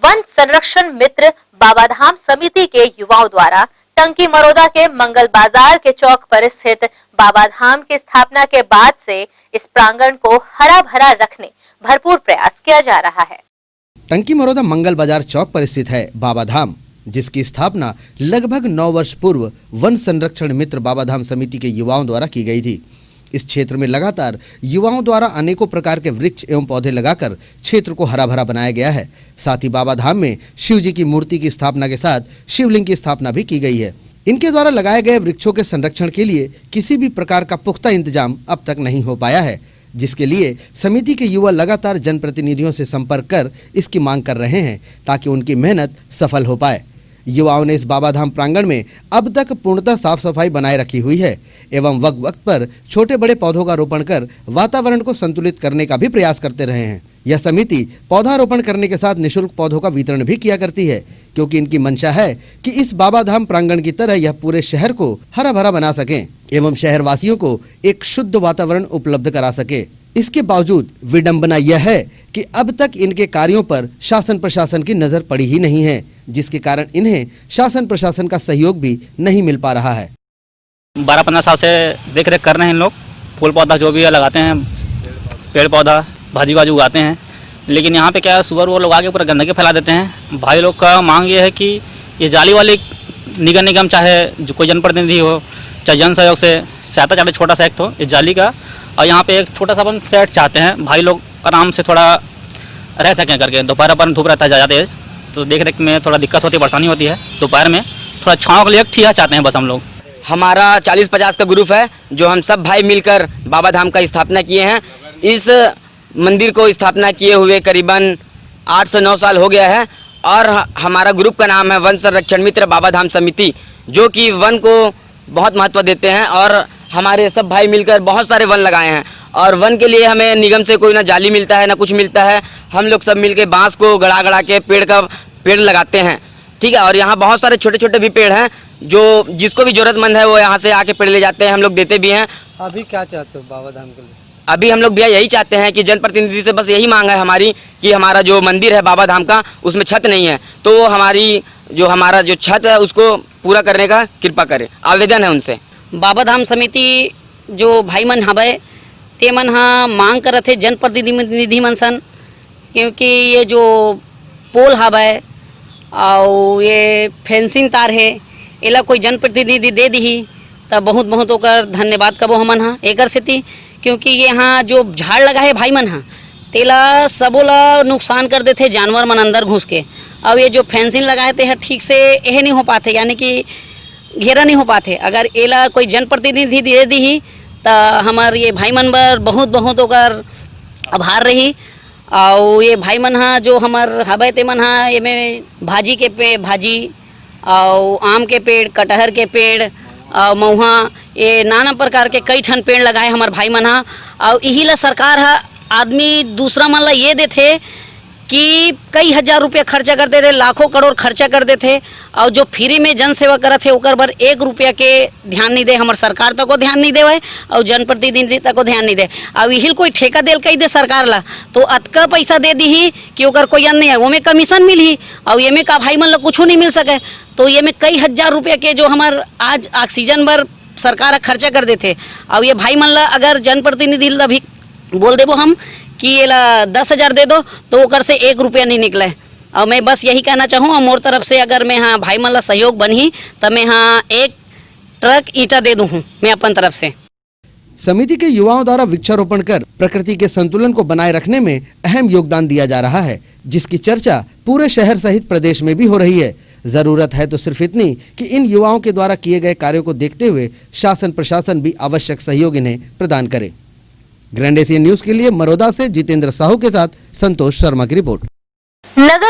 One संरक्षण मित्र बाबाधाम समिति के युवाओं द्वारा टंकी मरोदा के मंगल बाजार के चौक पर स्थित बाबाधाम की स्थापना के बाद से इस प्रांगण को हरा भरा रखने भरपूर प्रयास किया जा रहा है। टंकी मरोदा मंगल बाजार चौक पर स्थित है बाबाधाम, जिसकी स्थापना लगभग 9 वर्ष पूर्व वन संरक्षण मित्र बाबाधाम समिति के युवाओं द्वारा की गई थी। इस क्षेत्र में लगातार युवाओं द्वारा अनेकों प्रकार के वृक्ष एवं पौधे लगाकर क्षेत्र को हरा भरा बनाया गया है। साथ ही बाबाधाम में शिव जी की मूर्ति की स्थापना के साथ शिवलिंग की स्थापना भी की गई है। इनके द्वारा लगाए गए वृक्षों के संरक्षण के लिए किसी भी प्रकार का पुख्ता इंतजाम अब तक नहीं हो पाया है, जिसके लिए समिति के युवा लगातार जनप्रतिनिधियों से संपर्क कर इसकी मांग कर रहे हैं ताकि उनकी मेहनत सफल हो पाए। युवाओं ने इस बाबाधाम प्रांगण में अब तक पूर्णतः साफ सफाई बनाए रखी हुई है एवं वक्त वक्त पर छोटे बड़े पौधों का रोपण कर वातावरण को संतुलित करने का भी प्रयास करते रहे हैं। यह समिति पौधारोपण करने के साथ निःशुल्क पौधों का वितरण भी किया करती है, क्योंकि इनकी मंशा है कि इस बाबाधाम प्रांगण की तरह यह पूरे शहर को हरा भरा बना सकें एवं शहरवासियों को एक शुद्ध वातावरण उपलब्ध करा सके। इसके बावजूद विडंबना यह है कि अब तक इनके कार्यों पर शासन प्रशासन की नजर पड़ी ही नहीं है, जिसके कारण इन्हें शासन प्रशासन का सहयोग भी नहीं मिल पा रहा है। 12-15 साल से देख रेख कर रहे हैं इन लोग, फूल पौधा जो भी है लगाते हैं, पेड़ पौधा भाजी वाजी उगाते हैं, लेकिन यहाँ पे क्या है, सुअर वो लोग आके पूरा गंदगी फैला देते हैं। भाई लोग का मांग ये है कि ये जाली वाली निगम निगम चाहे जो कोई जनप्रतिनिधि हो, चाहे जन सहयोग से सहायता चाहे छोटा सा एक तो इस जाली का, और यहाँ पे एक छोटा सा अपन सेट चाहते हैं, भाई लोग आराम से थोड़ा रह सकें करके। दोपहर पर धूप रहता है ज़्यादा तेज, तो देख रेख में थोड़ा दिक्कत होती है, परेशानी होती है। दोपहर में थोड़ा छाँव के लिए एक ठिया चाहते हैं बस हम लोग। हमारा 40-50 का ग्रुप है जो हम सब भाई मिलकर बाबाधाम का स्थापना किए हैं। इस मंदिर को स्थापना किए हुए करीबन 8 से 9 साल हो गया है और हमारा ग्रुप का नाम है वन संरक्षण मित्र बाबाधाम समिति, जो कि वन को बहुत महत्व देते हैं और हमारे सब भाई मिलकर बहुत सारे वन लगाए हैं। और वन के लिए हमें निगम से कोई ना जाली मिलता है ना कुछ मिलता है, हम लोग सब मिलकर बांस को गड़ा के पेड़ लगाते हैं, ठीक है। और यहाँ बहुत सारे छोटे छोटे भी पेड़ हैं, जो जिसको भी ज़रूरतमंद है वो यहाँ से आके पेड़ ले जाते हैं, हम लोग देते भी हैं। अभी क्या चाहते हो बाबाधाम के लिए? अभी हम लोग भैया यही चाहते हैं कि जनप्रतिनिधि से बस यही मांग है हमारी कि हमारा जो मंदिर है बाबाधाम का, उसमें छत नहीं है, तो हमारा जो छत है उसको पूरा करने का कृपा करे, आवेदन है उनसे। बाबाधाम समिति जो भाई मन हवे ते मन हा मांग करत थे जनप्रतिनिधि मन सन, क्योंकि ये जो पोल हवे और ये फेंसिंग तार है, एला कोई जनप्रतिनिधि दे दी तब बहुत बहुत ओकर धन्यवाद कबो हमन हा एकर सेती, क्योंकि यहाँ जो झाड़ लगा है भाई मन हा तेला सबो ला नुकसान कर देते जानवर मन अंदर घुस के। अब ये जो फेंसिंग लगाए थे ठीक से यह नहीं हो पाते, यानी कि घेरा नहीं हो पाते। अगर एला कोई जनप्रतिनिधि दे दी तो हमार ये भाई मन बर बहुत बहुत ओकर आभार रही। और ये भाई मन हा जो हमार हवे ते मन हा ये में भाजी के भाजी और आम के पेड़, कटहर के पेड़ और महुआ, ये नाना प्रकार के कई ठन पेड़ लगाए हमार भाई मन हा। और यही ला सरकार हा आदमी दूसरा मन ला ये देथे कि कई हजार रुपया खर्चा कर देते, लाखों करोड़ खर्चा कर देते, और जो फ्री में जन सेवा करत है ओकर बर 1 रुपया के ध्यान नहीं दे। हमार सरकार तक को ध्यान नहीं देवे और जनप्रतिनिधि तक को ध्यान नहीं दे। अब यही कोई ठेका देल कही दे सरकार ला तो अतका पैसा दे दी कि ओकर कोई अन नहीं है, वो में कमीशन मिली और ये में का भाई मन ला कुछ नहीं मिल सके। तो ये में कई हजार रुपया के जो हमार आज ऑक्सीजन बर सरकार खर्चा कर देते, और ये भाई मन ला अगर जनप्रतिनिधि ला भी बोल देबो हम कि ये ला 10,000 दे दो तो ओकर से 1 रुपया नहीं निकले। और मैं बस यही कहना चाहूँ, और मोर तरफ से अगर मैं हाँ भाई मन ला सहयोग बनी तो मैं हाँ 1 ट्रक ईंटा दे दूँ मैं अपन तरफ से। समिति के युवाओं द्वारा वृक्षारोपण कर प्रकृति के संतुलन को बनाए रखने में अहम योगदान दिया जा रहा है, जिसकी चर्चा पूरे शहर सहित प्रदेश में भी हो रही है। जरूरत है तो सिर्फ इतनी कि इन युवाओं के द्वारा किए गए कार्यों को देखते हुए शासन प्रशासन भी आवश्यक सहयोग इन्हें प्रदान करे। ग्रैंड एशियन न्यूज के लिए मरोदा से जितेंद्र साहू के साथ संतोष शर्मा की रिपोर्ट। नगर